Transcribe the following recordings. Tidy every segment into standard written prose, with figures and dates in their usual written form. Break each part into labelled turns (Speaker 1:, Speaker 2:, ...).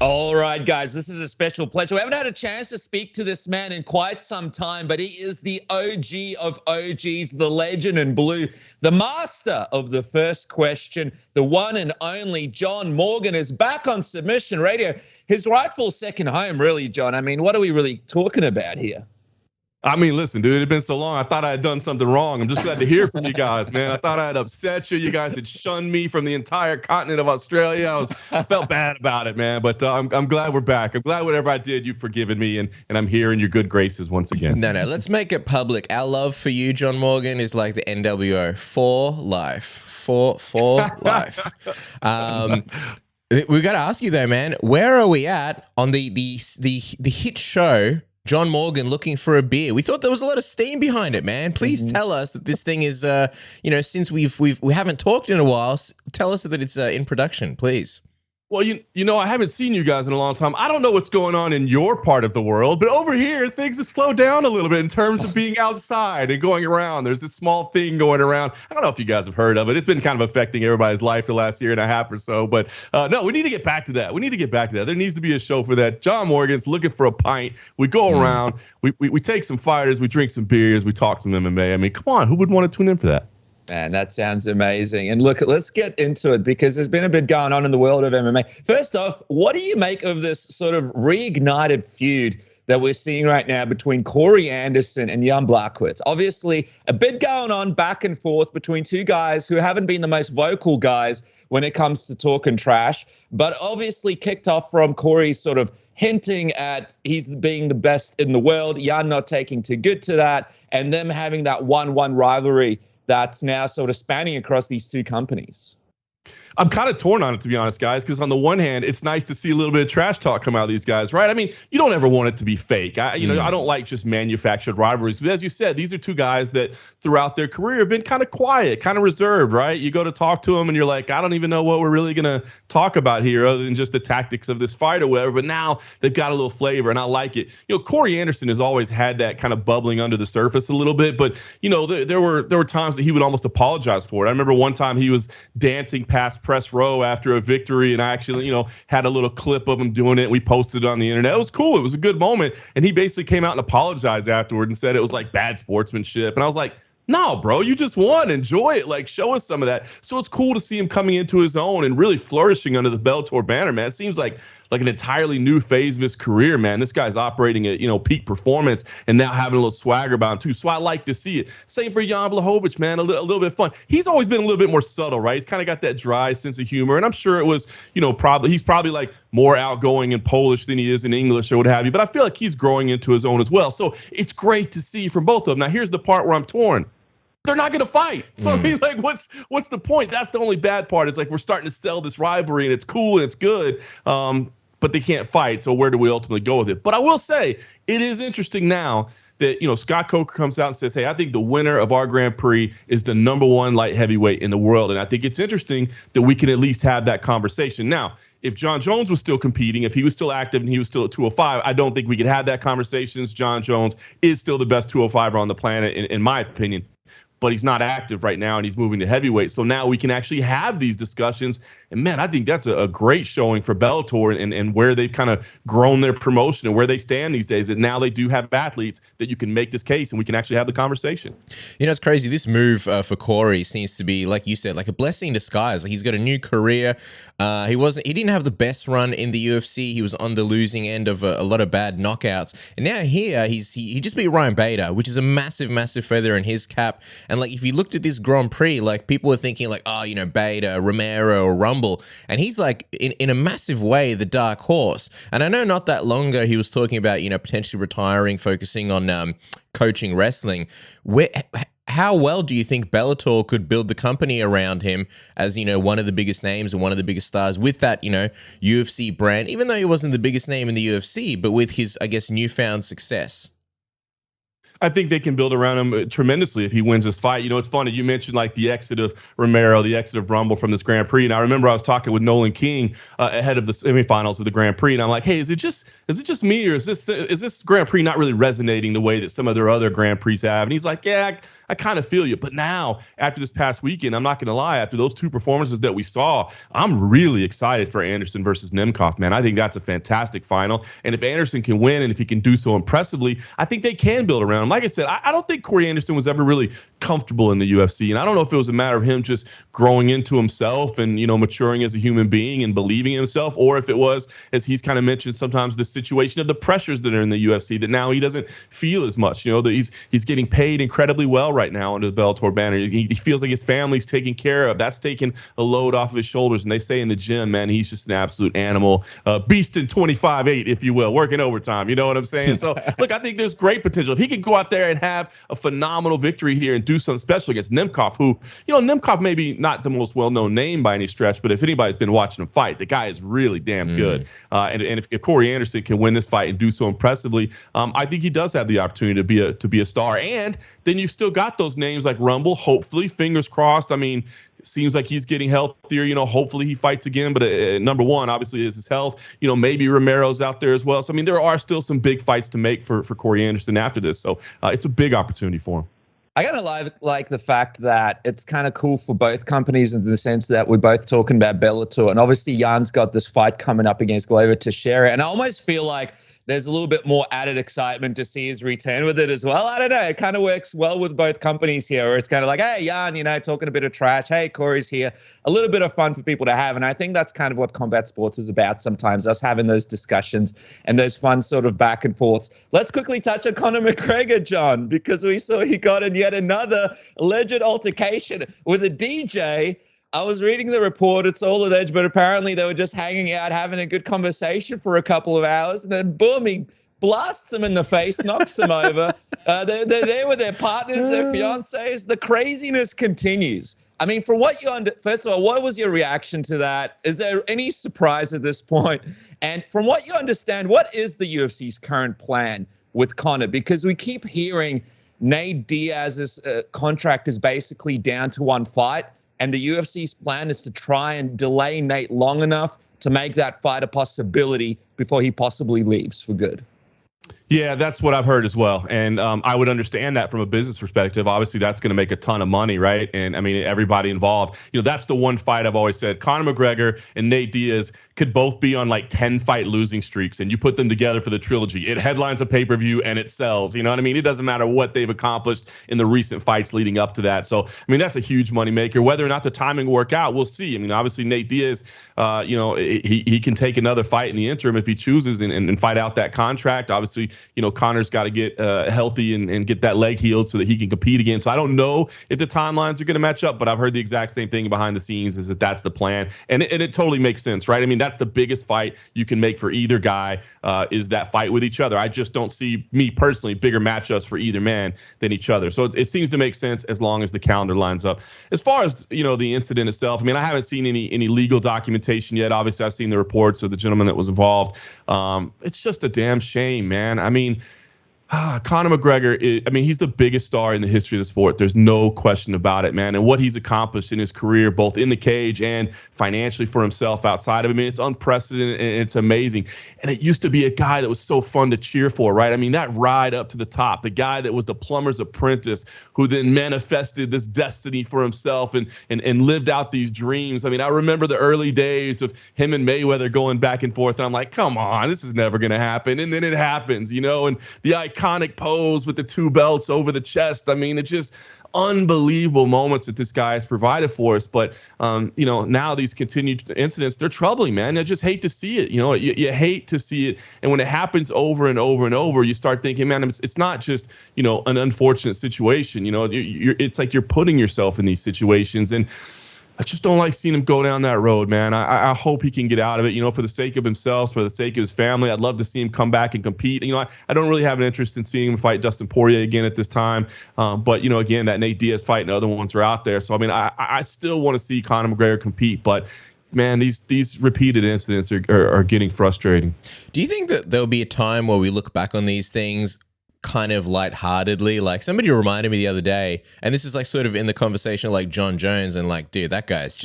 Speaker 1: All right, guys, this is a special pleasure. We haven't had a chance to speak to this man in quite some time, but he is the OG of OGs, the legend in blue, the master of the first question, the one and only John Morgan is back on Submission Radio. His rightful second home, really, John. I mean, what are we really talking about here?
Speaker 2: I mean, listen, dude, it had been so long. I thought I had done something wrong. I'm just glad to hear from you guys, man. I thought I had upset you. You guys had shunned me from the entire continent of Australia. I felt bad about it, man. But I'm glad we're back. I'm glad whatever I did, you've forgiven me, and I'm here in your good graces once again.
Speaker 3: No, let's make it public. Our love for you, John Morgan, is like the NWO for life. For life. We got to ask you though, man. Where are we at on the hit show? John Morgan looking for a beer. We thought there was a lot of steam behind it, man. Please tell us that this thing is, since we haven't talked in a while, tell us that it's in production, please.
Speaker 2: Well, I haven't seen you guys in a long time. I don't know what's going on in your part of the world, but over here, things have slowed down a little bit in terms of being outside and going around. There's this small thing going around. I don't know if you guys have heard of it. It's been kind of affecting everybody's life the last year and a half or so. But no, we need to get back to that. There needs to be a show for that. John Morgan's looking for a pint. We go around. We take some fighters. We drink some beers. We talk some MMA. I mean, come on. Who would want to tune in for that?
Speaker 1: Man, that sounds amazing. And look, let's get into it because there's been a bit going on in the world of MMA. First off, what do you make of this sort of reignited feud that we're seeing right now between Corey Anderson and Jan Blachowicz? Obviously, a bit going on back and forth between two guys who haven't been the most vocal guys when it comes to talking trash, but obviously kicked off from Corey's sort of hinting at he's being the best in the world, Jan not taking too good to that, and them having that 1-1 rivalry that's now sort of spanning across these two companies.
Speaker 2: I'm kind of torn on it, to be honest, guys, because on the one hand, it's nice to see a little bit of trash talk come out of these guys, right? I mean, you don't ever want it to be fake. I don't like just manufactured rivalries. But as you said, these are two guys that throughout their career have been kind of quiet, kind of reserved, right? You go to talk to them and you're like, I don't even know what we're really going to talk about here other than just the tactics of this fight or whatever. But now they've got a little flavor and I like it. Corey Anderson has always had that kind of bubbling under the surface a little bit. But, there were times that he would almost apologize for it. I remember one time he was dancing past press row after a victory, and I actually, had a little clip of him doing it. We posted it on the internet. It was cool. It was a good moment. And he basically came out and apologized afterward and said it was like bad sportsmanship. And I was like, no, bro, you just won. Enjoy it. Like, show us some of that. So it's cool to see him coming into his own and really flourishing under the Bellator banner, man. It seems like an entirely new phase of his career, man. This guy's operating at, peak performance and now having a little swagger about him too. So I like to see it. Same for Jan Blachowicz, man. A little bit of fun. He's always been a little bit more subtle, right? He's kind of got that dry sense of humor. And I'm sure it was, he's probably like more outgoing in Polish than he is in English or what have you. But I feel like he's growing into his own as well. So it's great to see from both of them. Now, here's the part where I'm torn. They're not going to fight. So I mean, like, what's the point? That's the only bad part. It's like we're starting to sell this rivalry and it's cool and it's good, but they can't fight. So where do we ultimately go with it? But I will say it is interesting now that, Scott Coker comes out and says, hey, I think the winner of our Grand Prix is the #1 light heavyweight in the world. And I think it's interesting that we can at least have that conversation. Now, if Jon Jones was still competing, if he was still active and he was still at 205, I don't think we could have that conversation. Jon Jones is still the best 205er on the planet, in my opinion. But he's not active right now and he's moving to heavyweight. So now we can actually have these discussions. And man, I think that's a great showing for Bellator and where they've kind of grown their promotion and where they stand these days, that now they do have athletes that you can make this case and we can actually have the conversation.
Speaker 3: It's crazy. This move for Corey seems to be, like you said, like a blessing in disguise. Like, he's got a new career. He didn't have the best run in the UFC. He was on the losing end of a lot of bad knockouts. And now here he just beat Ryan Bader, which is a massive, massive feather in his cap. And like, if you looked at this Grand Prix, like, people were thinking like, oh, Bader, Romero, or Rumble. And he's like, in a massive way, the dark horse. And I know not that long ago he was talking about, potentially retiring, focusing on coaching wrestling. How well do you think Bellator could build the company around him as, one of the biggest names and one of the biggest stars with that, UFC brand, even though he wasn't the biggest name in the UFC, but with his, I guess, newfound success?
Speaker 2: I think they can build around him tremendously if he wins this fight. It's funny. You mentioned like the exit of Romero, the exit of Rumble from this Grand Prix. And I remember I was talking with Nolan King ahead of the semifinals of the Grand Prix. And I'm like, hey, is it just me, or is this Grand Prix not really resonating the way that some of their other Grand Prix have? And he's like, yeah, I kind of feel you. But now, after this past weekend, I'm not going to lie, after those two performances that we saw, I'm really excited for Anderson versus Nemkov, man. I think that's a fantastic final. And if Anderson can win, and if he can do so impressively, I think they can build around him. Like I said, I don't think Corey Anderson was ever really comfortable in the UFC. And I don't know if it was a matter of him just growing into himself and, maturing as a human being and believing in himself, or if it was, as he's kind of mentioned sometimes, the situation of the pressures that are in the UFC that now he doesn't feel as much. That he's getting paid incredibly well right now under the Bellator banner. He feels like his family's taken care of. That's taking a load off of his shoulders. And they say in the gym, man, he's just an absolute animal, beast in 25-8, if you will, working overtime. You know what I'm saying? So, look, I think there's great potential. If he can go out there and have a phenomenal victory here and do something special against Nemkov, who, Nemkov maybe not the most well-known name by any stretch, but if anybody's been watching him fight, the guy is really damn good. And if Corey Anderson can win this fight and do so impressively, I think he does have the opportunity to be a star. And then you've still got those names like Rumble, hopefully, fingers crossed. I mean, it seems like he's getting healthier. Hopefully he fights again. But number one, obviously, is his health. Maybe Romero's out there as well. So, I mean, there are still some big fights to make for Corey Anderson after this. So it's a big opportunity for him.
Speaker 1: I kind of like the fact that it's kind of cool for both companies in the sense that we're both talking about Bellator. And obviously, Jan's got this fight coming up against Glover Teixeira. And I almost feel like there's a little bit more added excitement to see his return with it as well. I don't know. It kind of works well with both companies here, where it's kind of like, hey, Jan, talking a bit of trash. Hey, Corey's here. A little bit of fun for people to have. And I think that's kind of what combat sports is about sometimes, us having those discussions and those fun sort of back and forths. Let's quickly touch on Conor McGregor, John, because we saw he got in yet another alleged altercation with a DJ. I was reading the report. It's all alleged, but apparently they were just hanging out, having a good conversation for a couple of hours, and then boom, he blasts them in the face, knocks them over. They're there with their partners, their fiancés. The craziness continues. I mean, from what you first of all, what was your reaction to that? Is there any surprise at this point? And from what you understand, what is the UFC's current plan with Conor? Because we keep hearing Nate Diaz's contract is basically down to one fight. And the UFC's plan is to try and delay Nate long enough to make that fight a possibility before he possibly leaves for good.
Speaker 2: Yeah, that's what I've heard as well. And I would understand that from a business perspective. Obviously, that's going to make a ton of money, right? And I mean, everybody involved, that's the one fight I've always said. Conor McGregor and Nate Diaz could both be on like 10-fight losing streaks, and you put them together for the trilogy. It headlines a pay-per-view and it sells. You know what I mean? It doesn't matter what they've accomplished in the recent fights leading up to that. So, I mean, that's a huge moneymaker. Whether or not the timing will work out, we'll see. I mean, obviously, Nate Diaz, he can take another fight in the interim if he chooses and fight out that contract. Obviously, Conor's got to get healthy and get that leg healed so that he can compete again. So I don't know if the timelines are going to match up, but I've heard the exact same thing behind the scenes is that that's the plan. And it totally makes sense, right? I mean, that's the biggest fight you can make for either guy is that fight with each other. I just don't see, me personally, bigger matchups for either man than each other. So it seems to make sense as long as the calendar lines up. As far as, the incident itself, I mean, I haven't seen any legal documentation yet. Obviously, I've seen the reports of the gentleman that was involved. It's just a damn shame, man. I mean, Conor McGregor, he's the biggest star in the history of the sport. There's no question about it, man. And what he's accomplished in his career, both in the cage and financially for himself outside of it, it's unprecedented and it's amazing. And it used to be a guy that was so fun to cheer for, right? I mean, that ride up to the top, the guy that was the plumber's apprentice who then manifested this destiny for himself and lived out these dreams. I mean, I remember the early days of him and Mayweather going back and forth, and I'm like, come on, this is never going to happen. And then it happens, and the iconic pose with the two belts over the chest. I mean, it's just unbelievable moments that this guy has provided for us. But, now these continued incidents, they're troubling, man. I just hate to see it. You hate to see it. And when it happens over and over and over, you start thinking, man, it's not just, an unfortunate situation. It's like you're putting yourself in these situations. And I just don't like seeing him go down that road, man. I hope he can get out of it, for the sake of himself, for the sake of his family. I'd love to see him come back and compete. I don't really have an interest in seeing him fight Dustin Poirier again at this time. But, again, that Nate Diaz fight and other ones are out there. So, I mean, I still want to see Conor McGregor compete. But, man, these repeated incidents are getting frustrating.
Speaker 3: Do you think that there'll be a time where we look back on these things kind of lightheartedly. Like somebody reminded me the other day, and this is like sort of in the conversation like Jon Jones, and like, dude, that guy's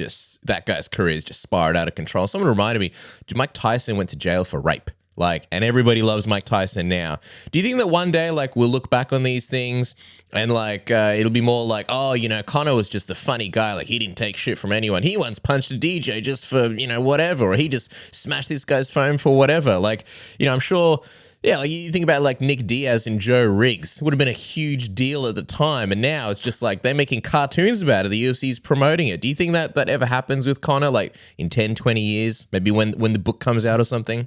Speaker 3: career is just spiraled out of control. Someone reminded me, dude, Mike Tyson went to jail for rape. Like, and everybody loves Mike Tyson now. Do you think that one day, like, we'll look back on these things and, like, it'll be more like, oh, you know, Conor was just a funny guy. Like, he didn't take shit from anyone. He once punched a DJ just for, you know, whatever. Or he just smashed this guy's phone for whatever. Like, you know, I'm sure, yeah, like, you think about, like, Nick Diaz and Joe Riggs. It would have been a huge deal at the time. And now it's just, like, they're making cartoons about it. The UFC's promoting it. Do you think that that ever happens with Conor, like, in 10, 20 years? Maybe when the book comes out or something?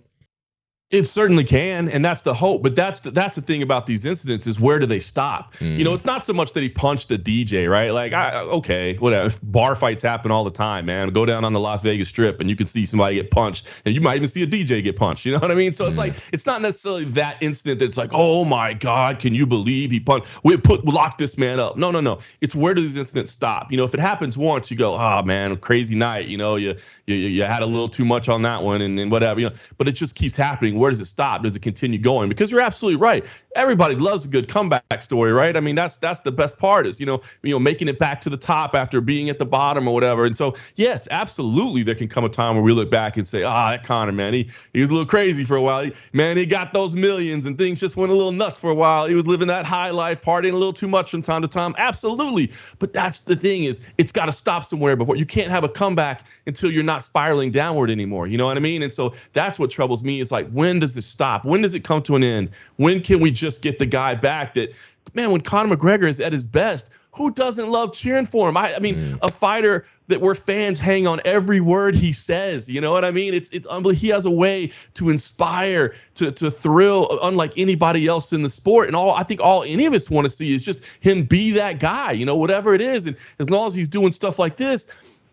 Speaker 2: It certainly can, and that's the hope. But that's the thing about these incidents is where do they stop? You know, it's not so much that he punched a DJ, right? Like, okay, whatever. Bar fights happen all the time, man. Go down on the Las Vegas Strip and you can see somebody get punched, and you might even see a DJ get punched. You know what I mean? So it's like, it's not necessarily that incident that's like, oh my God, can you believe he punched? We locked this man up. No. It's where do these incidents stop? You know, if it happens once, you go, oh man, crazy night. You know, you had a little too much on that one, and whatever. You know, but it just keeps happening. Where does it stop? Does it continue going? Because you're absolutely right. Everybody loves a good comeback story, right? I mean, that's the best part is, you know, making it back to the top after being at the bottom or whatever. And so, yes, absolutely, there can come a time where we look back and say, that Conor, man, he was a little crazy for a while. He got those millions and things just went a little nuts for a while. He was living that high life, partying a little too much from time to time. Absolutely. But that's the thing is, it's got to stop somewhere before. You can't have a comeback until you're not spiraling downward anymore. You know what I mean? And so that's what troubles me. Is like, when does this stop? When does it come to an end? When can we just get the guy back that, man, when Conor McGregor is at his best, who doesn't love cheering for him? I mean, a fighter that where fans hang on every word he says. You know what I mean? It's unbelievable. He has a way to inspire, to thrill, unlike anybody else in the sport. And I think all any of us want to see is just him be that guy, you know, whatever it is. And as long as he's doing stuff like this,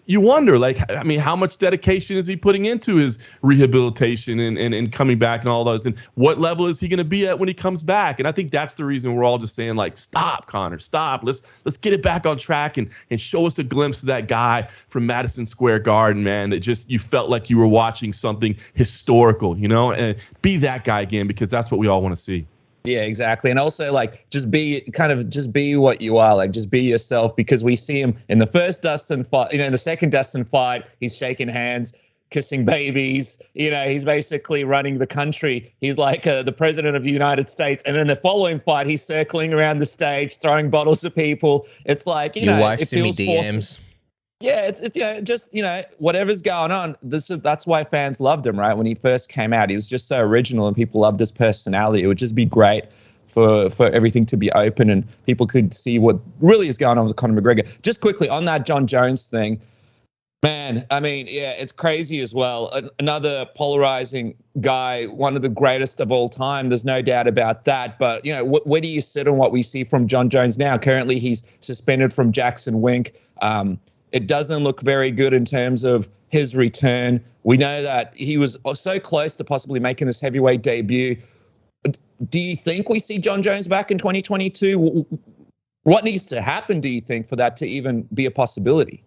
Speaker 2: you wonder, like, I mean, how much dedication is he putting into his rehabilitation and coming back and all those? And what level is he going to be at when he comes back? And I think that's the reason we're all just saying, like, stop, Conor, stop. Let's get it back on track and show us a glimpse of that guy from Madison Square Garden, man, that just you felt like you were watching something historical, you know, and be that guy again, because that's what we all want to see.
Speaker 1: Yeah, exactly. And also, like, just be what you are, like, just be yourself, because we see him in the first Dustin fight, you know, in the second Dustin fight, he's shaking hands, kissing babies, you know, he's basically running the country. He's like the president of the United States. And in the following fight, he's circling around the stage, throwing bottles at people. It's like, you know,
Speaker 3: wife
Speaker 1: it
Speaker 3: sent me
Speaker 1: feels
Speaker 3: DMs.
Speaker 1: Yeah, it's just, you know, whatever's going on. That's why fans loved him, right? When he first came out, he was just so original, and people loved his personality. It would just be great for everything to be open and people could see what really is going on with Conor McGregor. Just quickly on that Jon Jones thing, man, I mean, yeah, it's crazy as well. Another polarizing guy, one of the greatest of all time. There's no doubt about that. But, you know, where do you sit on what we see from Jon Jones now? Currently, he's suspended from Jackson Wink. It doesn't look very good in terms of his return. We know that he was so close to possibly making this heavyweight debut. Do you think we see Jon Jones back in 2022? What needs to happen, do you think, for that to even be a possibility?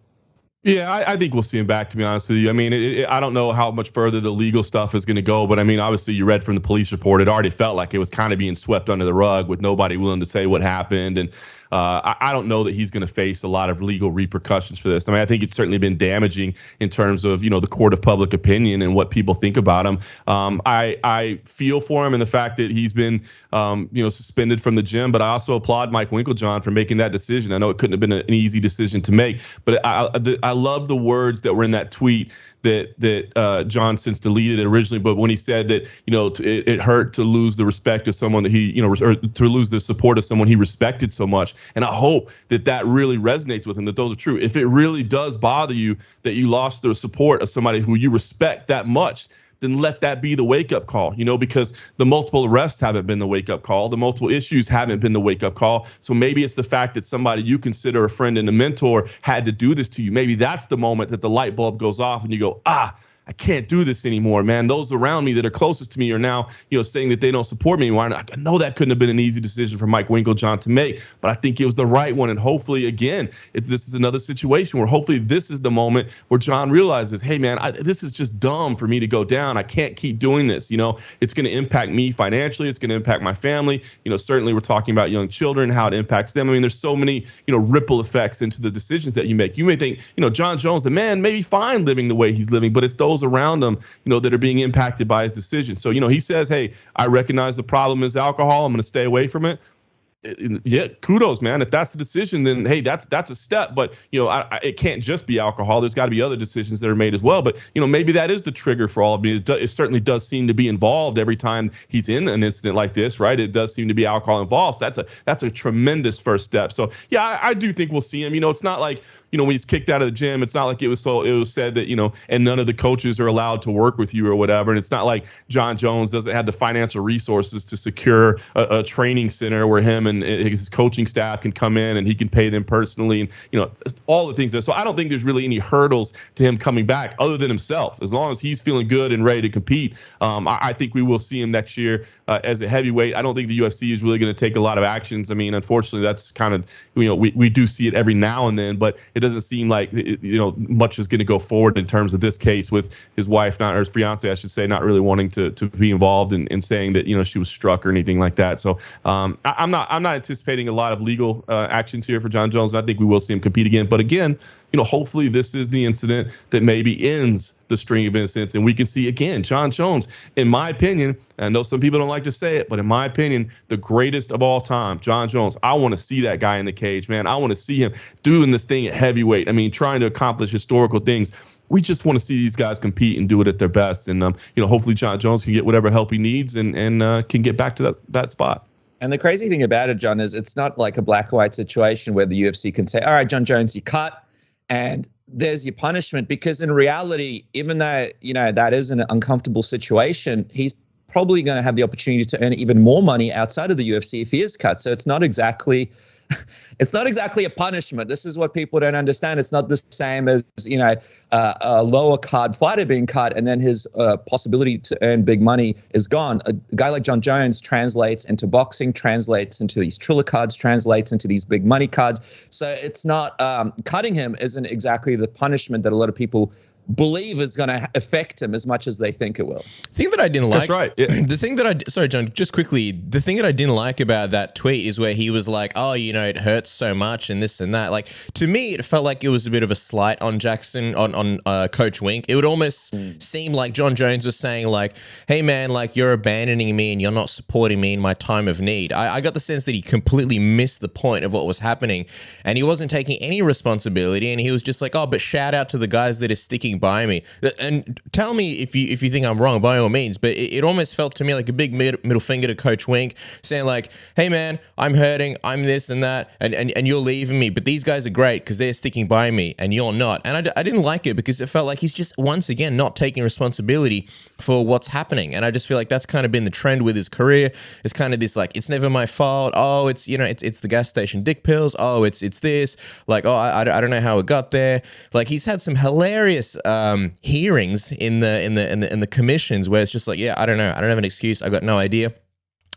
Speaker 2: Yeah, I think we'll see him back, to be honest with you. I mean, I don't know how much further the legal stuff is going to go, but I mean, obviously you read from the police report, it already felt like it was kind of being swept under the rug with nobody willing to say what happened. And I don't know that he's going to face a lot of legal repercussions for this. I mean, I think it's certainly been damaging in terms of, you know, the court of public opinion and what people think about him. I feel for him in the fact that he's been, you know, suspended from the gym, but I also applaud Mike Winkeljohn for making that decision. I know it couldn't have been an easy decision to make, but I love the words that were in that tweet that John since deleted it originally, but when he said that, you know, it hurt to lose the respect of someone that he, you know, or to lose the support of someone he respected so much. And I hope that really resonates with him, that those are true. If it really does bother you that you lost the support of somebody who you respect that much, then let that be the wake-up call, you know, because the multiple arrests haven't been the wake-up call. The multiple issues haven't been the wake-up call. So maybe it's the fact that somebody you consider a friend and a mentor had to do this to you. Maybe that's the moment that the light bulb goes off and you go, I can't do this anymore, man. Those around me that are closest to me are now, saying that they don't support me anymore. I know that couldn't have been an easy decision for Mike Winkeljohn to make, but I think it was the right one. And hopefully, again, this is another situation where hopefully this is the moment where Jon realizes, hey, man, this is just dumb for me to go down. I can't keep doing this. It's going to impact me financially. It's going to impact my family. Certainly we're talking about young children, how it impacts them. I mean, there's so many, ripple effects into the decisions that you make. You may think, Jon Jones, the man, may be fine living the way he's living, but it's those around him, that are being impacted by his decisions. So, he says, hey, I recognize the problem is alcohol. I'm going to stay away from it. Yeah, kudos, man. If that's the decision, then hey, that's a step. But it can't just be alcohol. There's got to be other decisions that are made as well. But maybe that is the trigger for all of me. It certainly does seem to be involved every time he's in an incident like this, right? It does seem to be alcohol involved. So that's a tremendous first step. So yeah, I do think we'll see him. It's not like when he's kicked out of the gym, it's not like it was said that and none of the coaches are allowed to work with you or whatever. And it's not like Jon Jones doesn't have the financial resources to secure a training center where him and his coaching staff can come in and he can pay them personally, and all the things there. So I don't think there's really any hurdles to him coming back other than himself. As long as he's feeling good and ready to compete, I think we will see him next year as a heavyweight. I don't think the UFC is really going to take a lot of actions. I mean, unfortunately, that's kind of we do see it every now and then, but it doesn't seem like much is going to go forward in terms of this case with his wife, or his fiance, I should say, not really wanting to be involved in saying that she was struck or anything like that. So I'm not anticipating a lot of legal actions here for Jon Jones. I think we will see him compete again. But again, hopefully this is the incident that maybe ends the string of incidents, and we can see again Jon Jones, in my opinion, I know some people don't like to say it, but in my opinion, the greatest of all time, Jon Jones. I want to see that guy in the cage, man. I want to see him doing this thing at heavyweight. I mean, trying to accomplish historical things. We just want to see these guys compete and do it at their best, and hopefully Jon Jones can get whatever help he needs and can get back to that spot.
Speaker 1: And the crazy thing about it, Jon, is it's not like a black or white situation where the UFC can say, all right, Jon Jones, you cut, and there's your punishment. Because in reality, even though, that is an uncomfortable situation, he's probably going to have the opportunity to earn even more money outside of the UFC if he is cut. So it's not exactly a punishment. This is what people don't understand. It's not the same as, a lower card fighter being cut and then his possibility to earn big money is gone. A guy like Jon Jones translates into boxing, translates into these Triller cards, translates into these big money cards. So it's not cutting him isn't exactly the punishment that a lot of people believe is going to affect him as much as they think it will.
Speaker 3: The thing that I didn't like,
Speaker 2: that's right. Yeah.
Speaker 3: The thing that sorry, Jon, just quickly, the thing that I didn't like about that tweet is where he was like, oh, it hurts so much and this and that. Like, to me, it felt like it was a bit of a slight on Jackson, on Coach Wink. It would almost seem like Jon Jones was saying like, hey man, like you're abandoning me and you're not supporting me in my time of need. I got the sense that he completely missed the point of what was happening and he wasn't taking any responsibility, and he was just like, oh, but shout out to the guys that are sticking by me. And tell me if you think I'm wrong, by all means, but it almost felt to me like a big middle finger to Coach Wink, saying like, hey man, I'm hurting, I'm this and that, and you're leaving me, but these guys are great because they're sticking by me and you're not. And I didn't like it because it felt like he's just once again not taking responsibility for what's happening. And I just feel like that's kind of been the trend with his career. It's kind of this like, it's never my fault. Oh, it's it's the gas station dick pills. Oh, it's this. Like, oh, I don't know how it got there. Like, he's had some hilarious hearings in the commissions where it's just like, yeah, I don't know, I don't have an excuse, I got no idea.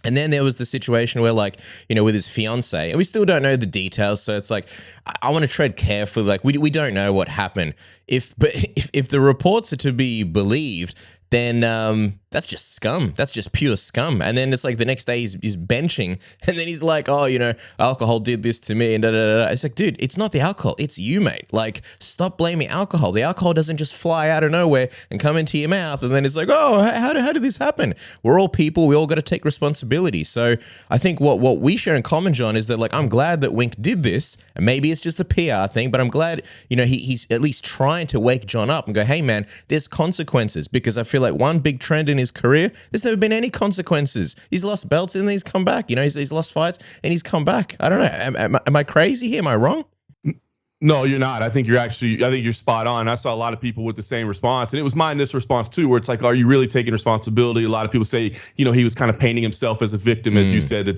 Speaker 3: And then there was the situation where, like, with his fiance, and we still don't know the details, so it's like, I want to tread carefully. Like, we don't know what happened. If the reports are to be believed, then that's just scum. That's just pure scum. And then it's like the next day he's benching, and then he's like, oh, alcohol did this to me, and da da da. It's like, dude, it's not the alcohol, it's you, mate. Like, stop blaming alcohol. The alcohol doesn't just fly out of nowhere and come into your mouth, and then it's like, oh, how did this happen? We're all people. We all got to take responsibility. So I think what we share in common, Jon, is that, like, I'm glad that Wink did this, and maybe it's just a PR thing, but I'm glad, he's at least trying to wake Jon up and go, hey man, there's consequences, because I feel like one big trend in his career, there's never been any consequences. He's lost belts and he's come back. He's lost fights and he's come back. I don't know. Am I crazy here? Am I wrong?
Speaker 2: No, you're not. I think you're spot on. I saw a lot of people with the same response, and it was my initial response too, where it's like, are you really taking responsibility? A lot of people say, he was kind of painting himself as a victim, as you said, that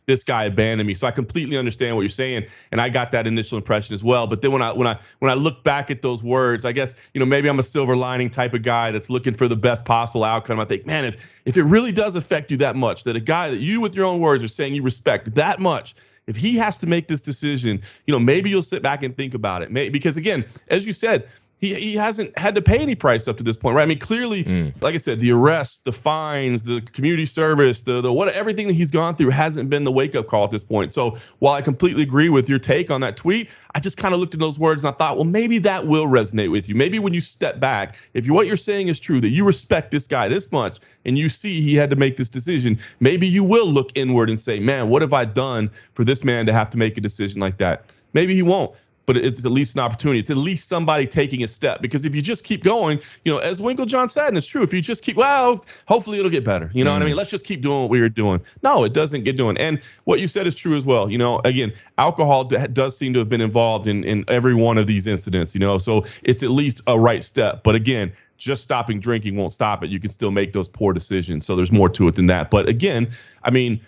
Speaker 2: this guy abandoned me. So I completely understand what you're saying, and I got that initial impression as well. But then when I look back at those words, I guess maybe I'm a silver lining type of guy that's looking for the best possible outcome. I think, man, if it really does affect you that much, that a guy that you with your own words are saying you respect that much, if he has to make this decision, maybe you'll sit back and think about it. Because again, as you said, he hasn't had to pay any price up to this point, right? I mean, clearly, like I said, the arrests, the fines, the community service, everything that he's gone through hasn't been the wake-up call at this point. So while I completely agree with your take on that tweet, I just kind of looked at those words and I thought, well, maybe that will resonate with you. Maybe when you step back, if what you're saying is true, that you respect this guy this much, and you see he had to make this decision, maybe you will look inward and say, man, what have I done for this man to have to make a decision like that? Maybe he won't, but it's at least an opportunity. It's at least somebody taking a step. Because if you just keep going, as Winkeljohn said, and it's true, if you just keep, well, hopefully it'll get better. You know what I mean? Let's just keep doing what we were doing. No, it doesn't get doing. And what you said is true as well. Again, alcohol does seem to have been involved in every one of these incidents, so it's at least a right step. But again, just stopping drinking won't stop it. You can still make those poor decisions. So there's more to it than that. But again, I mean,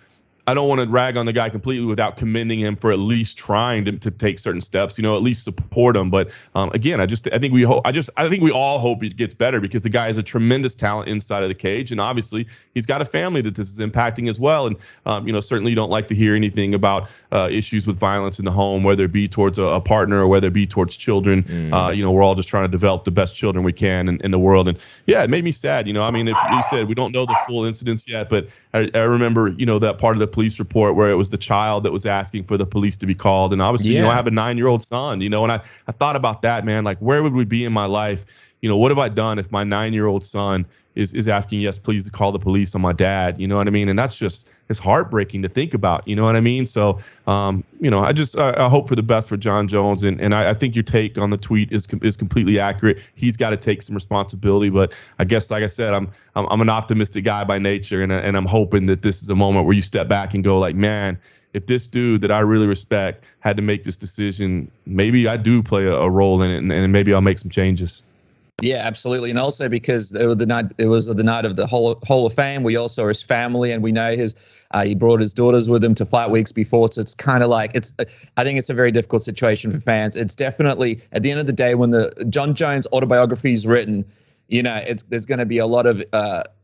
Speaker 2: I don't want to rag on the guy completely without commending him for at least trying to take certain steps, at least support him. But again, I think we all hope it gets better, because the guy is a tremendous talent inside of the cage, and obviously he's got a family that this is impacting as well. And certainly you don't like to hear anything about issues with violence in the home, whether it be towards a partner or whether it be towards children. We're all just trying to develop the best children we can in the world. And yeah, it made me sad. I mean, if you said we don't know the full incidents yet, but I remember that part of the police report where it was the child that was asking for the police to be called. And obviously, I have a 9-year-old son, and I thought about that, man, like, where would we be in my life? What have I done if my 9-year-old son is asking, yes, please, to call the police on my dad? You know what I mean? And it's heartbreaking to think about, you know what I mean? So, I hope for the best for Jon Jones. And I think your take on the tweet is completely accurate. He's got to take some responsibility. But I guess, like I said, I'm an optimistic guy by nature. And I'm hoping that this is a moment where you step back and go like, man, if this dude that I really respect had to make this decision, maybe I do play a role in it, and maybe I'll make some changes.
Speaker 1: Yeah, absolutely. And also because it was the night of the Hall of Fame. We also are his family, and we know he brought his daughters with him to fight weeks before. So it's kind of like, I think it's a very difficult situation for fans. It's definitely, at the end of the day, when the Jon Jones autobiography is written, there's going to be a lot of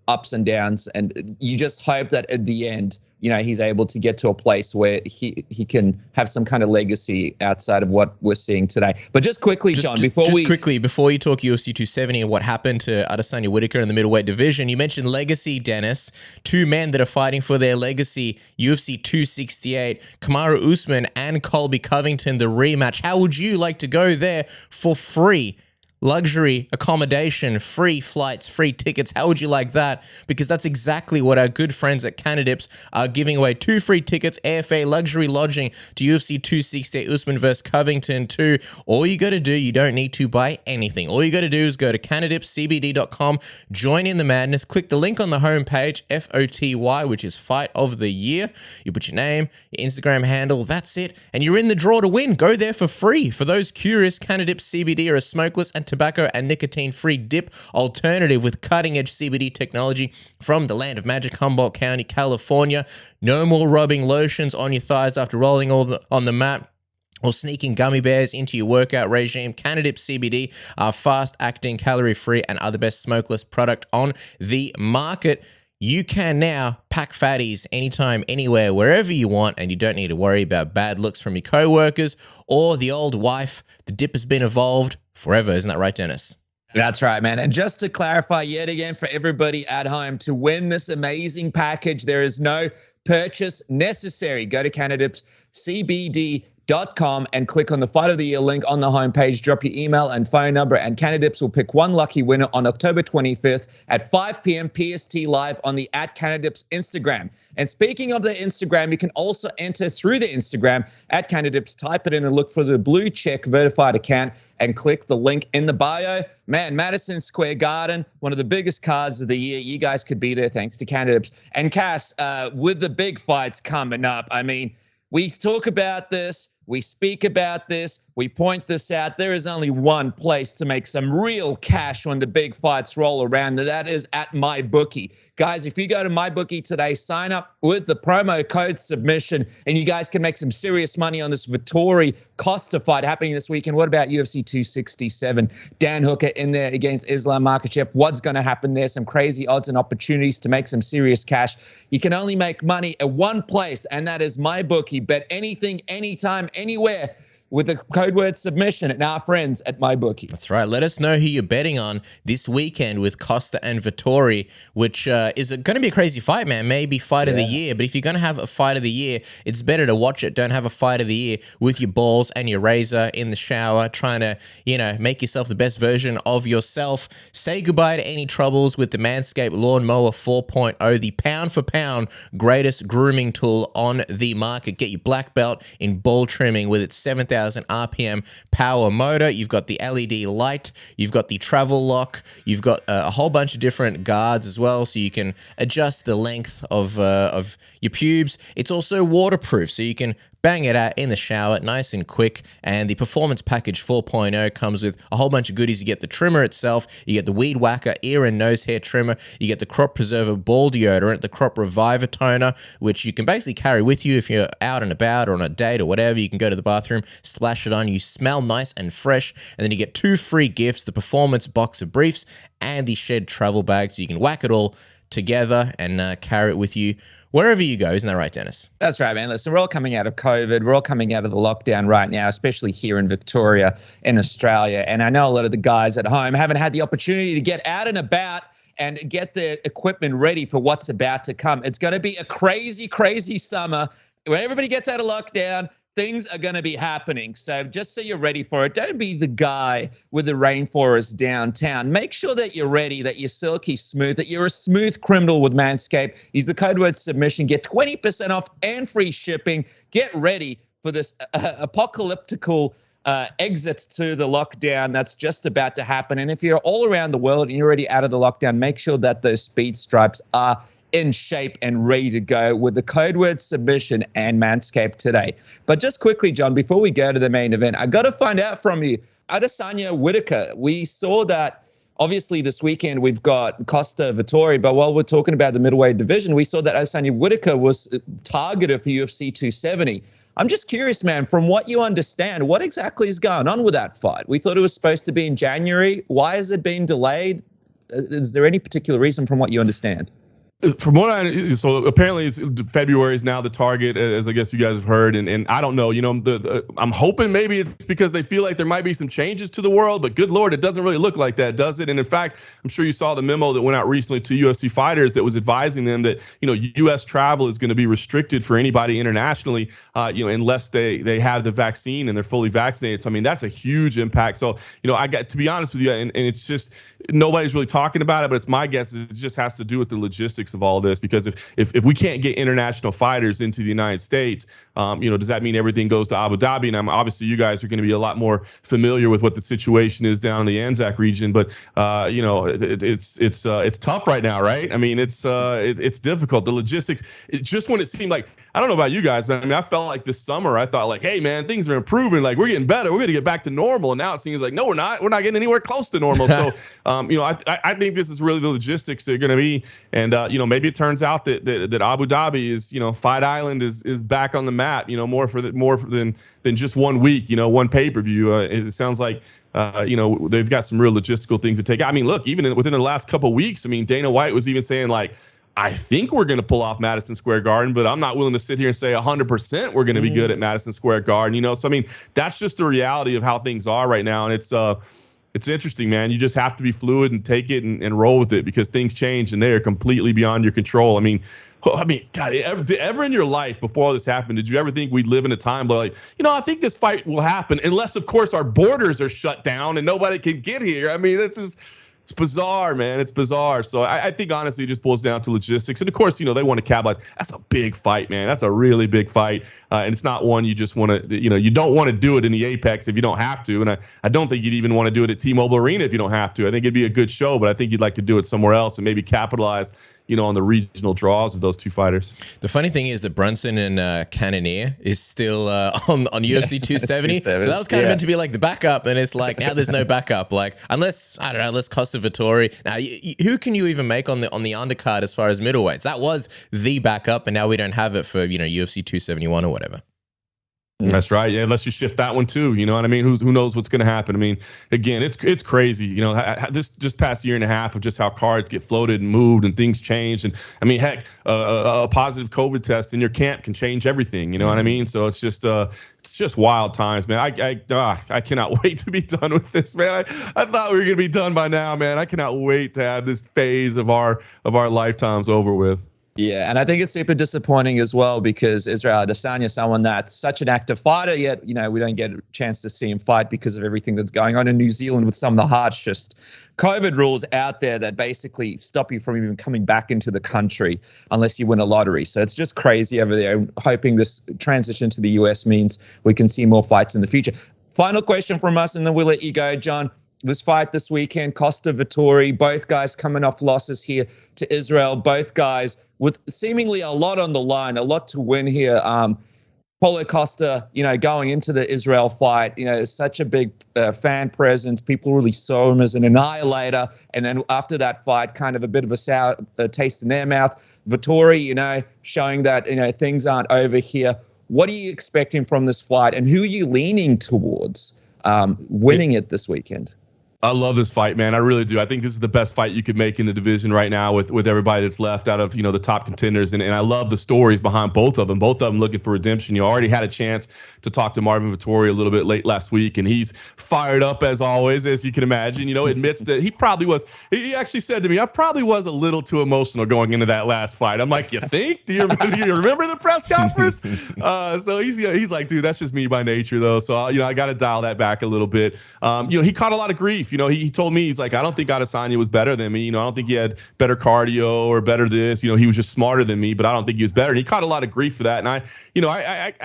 Speaker 1: ups and downs, and you just hope that at the end, he's able to get to a place where he can have some kind of legacy outside of what we're seeing today. But just quickly, John, before you talk UFC 270 and what happened to Adesanya Whittaker in the middleweight division, you mentioned legacy, Dennis. Two men that are fighting for their legacy, UFC 268, Kamaru Usman and Colby Covington, the rematch. How would you like to go there for free? Luxury accommodation, free flights, free tickets. How would you like that? Because that's exactly what our good friends at Canadips are giving away. 2 free tickets, airfare, luxury lodging to UFC 268, Usman vs. Covington 2. All you got to do, you don't need to buy anything. All you got to do is go to CanadipsCBD.com, join in the madness, click the link on the homepage, FOTY, which is Fight of the Year. You put your name, your Instagram handle, that's it, and you're in the draw to win. Go there for free. For those curious, Canadips CBD are a smokeless and tobacco and nicotine-free dip alternative with cutting-edge CBD technology from the land of magic, Humboldt County, California. No more rubbing lotions on your thighs after rolling on the mat or sneaking gummy bears into your workout regime. Canadips CBD are fast-acting, calorie-free, and are the best smokeless product on the market. You can now pack fatties anytime, anywhere, wherever you want, and you don't need to worry about bad looks from your co-workers or the old wife. The dip has been evolved forever. Isn't that right, Dennis? That's right, man. And just to clarify yet again for everybody at home, to win this amazing package, there is no purchase necessary. Go to CanadipsCBD.com and click on the Fight of the Year link on the homepage. Drop your email and phone number, and Canadips will pick one lucky winner on October 25th at 5 p.m. PST live on the @Canadips Instagram. And speaking of the Instagram, you can also enter through the Instagram @Canadips. Type it in and look for the blue check verified account and click the link in the bio. Man, Madison Square Garden, one of the biggest cards of the year. You guys could be there thanks to Canadips. And Cass, with the big fights coming up, I mean, we talk about this. We speak about this. We point this out. There is only one place to make some real cash when the big fights roll around, and that is at MyBookie. Guys, if you go to MyBookie today, sign up with the promo code submission, and you guys can make some serious money on this Vettori Costa fight happening this weekend. What about UFC 267? Dan Hooker in there against Islam Makhachev. What's going to happen there? Some crazy odds and opportunities to make some serious cash. You can only make money at one place, and that is MyBookie. Bet anything, anytime, anywhere with the code word submission and our friends at MyBookie.
Speaker 3: That's right. Let us know who you're betting on this weekend with Costa and Vettori, which is going to be a crazy fight, man. Maybe fight of the year. But if you're going to have a fight of the year, it's better to watch it. Don't have a fight of the year with your balls and your razor in the shower, trying to, make yourself the best version of yourself. Say goodbye to any troubles with the Manscaped Lawnmower 4.0, the pound for pound greatest grooming tool on the market. Get your black belt in ball trimming with its 7,000 RPM power motor. You've got the LED light. You've got the travel lock. You've got a whole bunch of different guards as well, so you can adjust the length of your pubes. It's also waterproof, so you can bang it out in the shower, nice and quick. And the Performance Package 4.0 comes with a whole bunch of goodies. You get the trimmer itself, you get the Weed Whacker ear and nose hair trimmer, you get the Crop Preserver ball deodorant, the Crop Reviver toner, which you can basically carry with you if you're out and about or on a date or whatever. You can go to the bathroom, splash it on, you smell nice and fresh, and then you get 2 free gifts, the Performance Boxer Briefs and the Shed Travel Bag, so you can whack it all together and carry it with you wherever you go. Isn't that right, Dennis?
Speaker 1: That's right, man. Listen, we're all coming out of COVID. We're all coming out of the lockdown right now, especially here in Victoria, in Australia. And I know a lot of the guys at home haven't had the opportunity to get out and about and get the equipment ready for what's about to come. It's going to be a crazy, crazy summer. When everybody gets out of lockdown, things are going to be happening. So just so you're ready for it, don't be the guy with the rainforest downtown. Make sure that you're ready, that you're silky smooth, that you're a smooth criminal with Manscaped. Use the code word submission. Get 20% off and free shipping. Get ready for this apocalyptical exit to the lockdown that's just about to happen. And if you're all around the world and you're already out of the lockdown, make sure that those speed stripes are in shape and ready to go with the code word submission and Manscaped today. But just quickly, John, before we go to the main event, I got to find out from you, Adesanya Whittaker. We saw that obviously this weekend we've got Costa Vettori, but while we're talking about the middleweight division, we saw that Adesanya Whittaker was targeted for UFC 270. I'm just curious, man, from what you understand, what exactly is going on with that fight? We thought it was supposed to be in January. Why has it been delayed? Is there any particular reason from what you understand?
Speaker 2: From what so apparently February is now the target, as I guess you guys have heard, and I don't know, I'm hoping maybe it's because they feel like there might be some changes to the world, but good Lord, it doesn't really look like that, does it? And in fact, I'm sure you saw the memo that went out recently to UFC fighters that was advising them that, U.S. travel is going to be restricted for anybody internationally, unless they have the vaccine and they're fully vaccinated. So, I mean, that's a huge impact. So, I got to be honest with you, and it's just nobody's really talking about it, but it's my guess it just has to do with the logistics of all this, because if we can't get international fighters into the United States, does that mean everything goes to Abu Dhabi? And obviously you guys are going to be a lot more familiar with what the situation is down in the Anzac region, but it's tough right now, right? I mean, it's difficult. The logistics, just when it seemed like, I don't know about you guys, but I mean, I felt like this summer, I thought like, hey man, things are improving, like we're getting better, we're going to get back to normal, and now it seems like no, we're not getting anywhere close to normal. So I think this is really the logistics that are going to be, and maybe it turns out that Abu Dhabi is, Fight Island is back on the map, more than just 1 week, one pay-per-view. It sounds like they've got some real logistical things to take. I mean, look, even within the last couple of weeks, I mean, Dana White was even saying like, I think we're going to pull off Madison Square Garden, but I'm not willing to sit here and say 100% we're going to be good at Madison Square Garden. So I mean, that's just the reality of how things are right now, and it's interesting, man. You just have to be fluid and take it and roll with it, because things change and they are completely beyond your control. I mean, God, ever in your life before all this happened, did you ever think we'd live in a time where, like, I think this fight will happen, unless, of course, our borders are shut down and nobody can get here? I mean, it's bizarre, man. It's bizarre. So I think, honestly, it just boils down to logistics. And, of course, they want to capitalize. That's a big fight, man. That's a really big fight. And it's not one you just want to, you don't want to do it in the Apex if you don't have to. And I don't think you'd even want to do it at T-Mobile Arena if you don't have to. I think it'd be a good show, but I think you'd like to do it somewhere else and maybe capitalize, on the regional draws of those two fighters.
Speaker 3: The funny thing is that Brunson and Cannonier is still on UFC 270. So that was kind of meant to be like the backup, and it's like now there's no backup. Like unless Costa Vettori. Now who can you even make on the undercard as far as middleweights? That was the backup, and now we don't have it for UFC 271 or whatever.
Speaker 2: That's right. Yeah, unless you shift that one too. You know what I mean? Who knows what's going to happen? I mean, again, it's crazy. This just past year and a half of just how cards get floated and moved and things change. And I mean, heck, a positive COVID test in your camp can change everything. You know what I mean? So it's just wild times, man. I cannot wait to be done with this, man. I thought we were gonna be done by now, man. I cannot wait to have this phase of our lifetimes over with.
Speaker 1: Yeah, and I think it's super disappointing as well because Israel Adesanya, someone that's such an active fighter, yet we don't get a chance to see him fight because of everything that's going on in New Zealand with some of the harshest COVID rules out there that basically stop you from even coming back into the country unless you win a lottery. So it's just crazy over there. I'm hoping this transition to the US means we can see more fights in the future. Final question from us, and then we'll let you go, John. This fight this weekend, Costa Vettori, both guys coming off losses here to Israel, both guys with seemingly a lot on the line, a lot to win here. Paulo Costa, going into the Israel fight, is such a big fan presence. People really saw him as an annihilator. And then after that fight, kind of a bit of a sour taste in their mouth. Vettori, showing that, things aren't over here. What are you expecting from this fight? And who are you leaning towards winning it this weekend?
Speaker 2: I love this fight, man. I really do. I think this is the best fight you could make in the division right now with everybody that's left out of, the top contenders. And I love the stories behind both of them looking for redemption. You already had a chance to talk to Marvin Vettori a little bit late last week, and he's fired up as always, as you can imagine. Admits that he probably was. He actually said to me, I probably was a little too emotional going into that last fight. I'm like, you think? Do you remember the press conference? So he's like, dude, that's just me by nature, though. So, I got to dial that back a little bit. He caught a lot of grief. He told me, he's like, I don't think Adesanya was better than me. I don't think he had better cardio or better this. He was just smarter than me, but I don't think he was better. And he caught a lot of grief for that. And I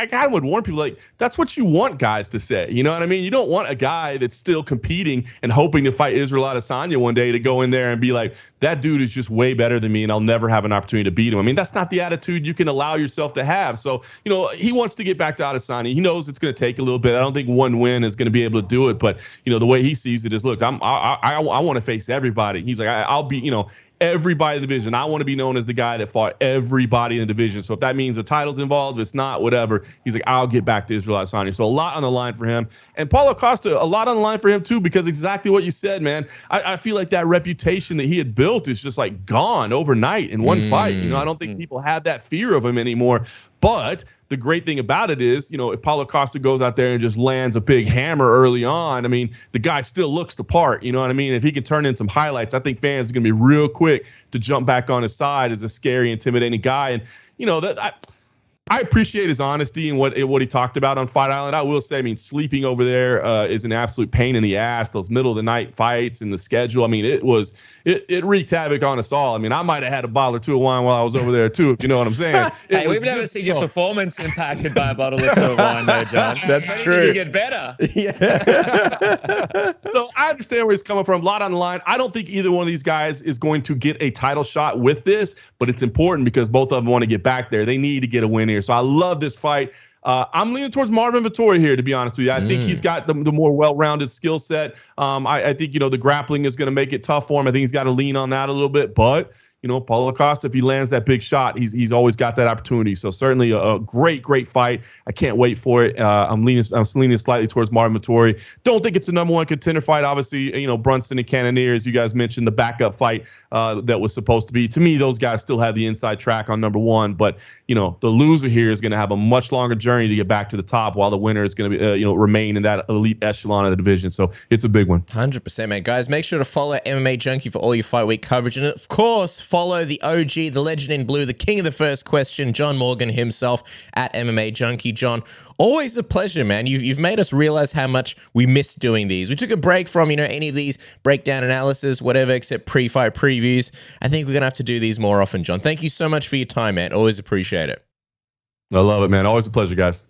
Speaker 2: kind of would warn people, like, that's what you want guys to say. You know what I mean? You don't want a guy that's still competing and hoping to fight Israel Adesanya one day to go in there and be like, that dude is just way better than me and I'll never have an opportunity to beat him. I mean, that's not the attitude you can allow yourself to have. So, he wants to get back to Adesanya. He knows it's going to take a little bit. I don't think one win is going to be able to do it. But, the way he sees it is, look, I want to face everybody. He's like, I'll be, everybody in the division. I want to be known as the guy that fought everybody in the division. So if that means the title's involved, if it's not, whatever. He's like, I'll get back to Israel Adesanya. So a lot on the line for him. And Paulo Costa, a lot on the line for him too, because exactly what you said, man. I feel like that reputation that he had built is just like gone overnight in one fight. I don't think people have that fear of him anymore. But the great thing about it is, if Paulo Costa goes out there and just lands a big hammer early on, I mean, the guy still looks the part. You know what I mean? If he can turn in some highlights, I think fans are going to be real quick to jump back on his side as a scary, intimidating guy. And, I appreciate his honesty and what he talked about on Fight Island. I will say, I mean, sleeping over there is an absolute pain in the ass. Those middle of the night fights and the schedule. I mean, it wreaked havoc on us all. I mean, I might have had a bottle or two of wine while I was over there too, if you know what I'm saying.
Speaker 1: Hey, we've never seen your performance impacted by a bottle or two of wine, though, John.
Speaker 3: That's true.
Speaker 1: You get better.
Speaker 3: Yeah.
Speaker 2: So I understand where he's coming from. A lot on the line. I don't think either one of these guys is going to get a title shot with this, but it's important because both of them want to get back there. They need to get a win here. So I love this fight. I'm leaning towards Marvin Vettori here, to be honest with you. I think he's got the more well-rounded skill set. I think, the grappling is going to make it tough for him. I think he's got to lean on that a little bit. But, Paulo Costa, if he lands that big shot, he's always got that opportunity. So certainly a great fight. I can't wait for it. I'm leaning slightly towards Marvin Vettori. Don't think it's a number one contender fight. Obviously, Brunson and Cannonier, as you guys mentioned, the backup fight that was supposed to be. To me, those guys still have the inside track on number one. But, the loser here is going to have a much longer journey to get back to the top, while the winner is going to be, remain in that elite echelon of the division. So it's a big one.
Speaker 3: 100%, man. Guys, make sure to follow MMA Junkie for all your fight week coverage. And of course, follow the OG, the legend in blue, the king of the first question, John Morgan himself at MMA Junkie. John, always a pleasure, man. You've made us realize how much we miss doing these. We took a break from, any of these breakdown analysis, whatever, except pre-fight previews. I think we're going to have to do these more often, John. Thank you so much for your time, man. Always appreciate it.
Speaker 2: I love it, man. Always a pleasure, guys.